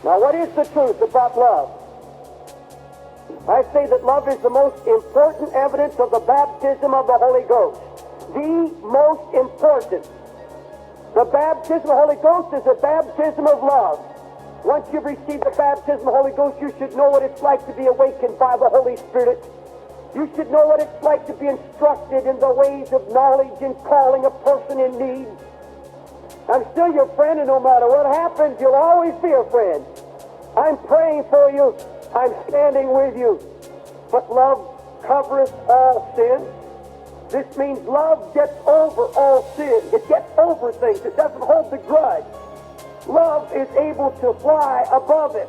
Now, what is the truth about love? I say that love is the most important evidence of the baptism of the Holy Ghost. The most important. The baptism of the Holy Ghost is a baptism of love. Once you've received the baptism of the Holy Ghost, you should know what it's like to be awakened by the Holy Spirit. You should know what it's like to be instructed in the ways of knowledge and calling a person in need. I'm still your friend, and no matter what happens, you'll always be a friend. I'm praying for you. I'm standing with you. But love covereth all sin. This means love gets over all sin. It gets over things. It doesn't hold the grudge. Love is able to fly above it.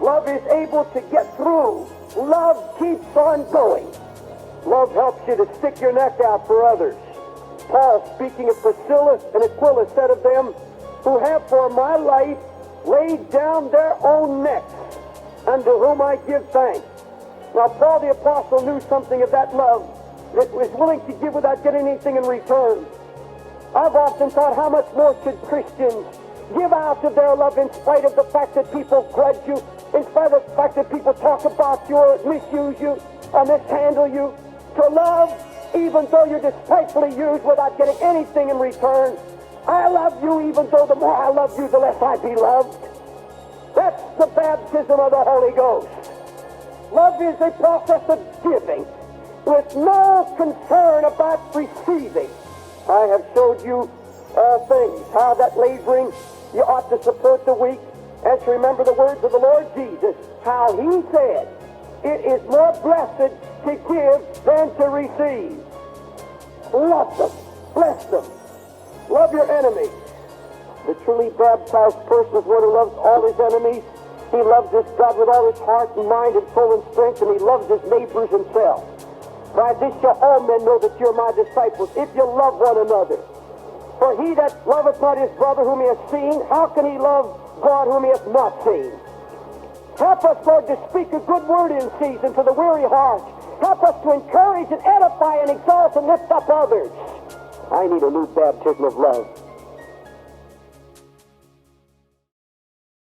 Love is able to get through. Love keeps on going. Love helps you to stick your neck out for others. Paul, speaking of Priscilla and Aquila, said of them, who have for my life laid down their own necks, unto whom I give thanks. Now, Paul the Apostle knew something of that love, that was willing to give without getting anything in return. I've often thought, how much more should Christians give out of their love in spite of the fact that people grudge you, in spite of the fact that people talk about you or misuse you or mishandle you, to love even though you're despitefully used without getting anything in return. I love you even though the more I love you, the less I be loved. That's the baptism of the Holy Ghost. Love is a process of giving with no concern about receiving. I have showed you all things, how that laboring you ought to support the weak, and to remember the words of the Lord Jesus, how he said, it is more blessed to give than to receive. Love them. Bless them. Love your enemies. The truly baptized person is one who loves all his enemies. He loves this God with all his heart and mind and soul and strength, and he loves his neighbors himself. By this shall all men know that you're my disciples, if you love one another. For he that loveth not his brother whom he hath seen, how can he love God whom he hath not seen? Help us, Lord, to speak a good word in season to the weary heart. Help us to encourage and edify and exalt and lift up others. I need a new baptism of love.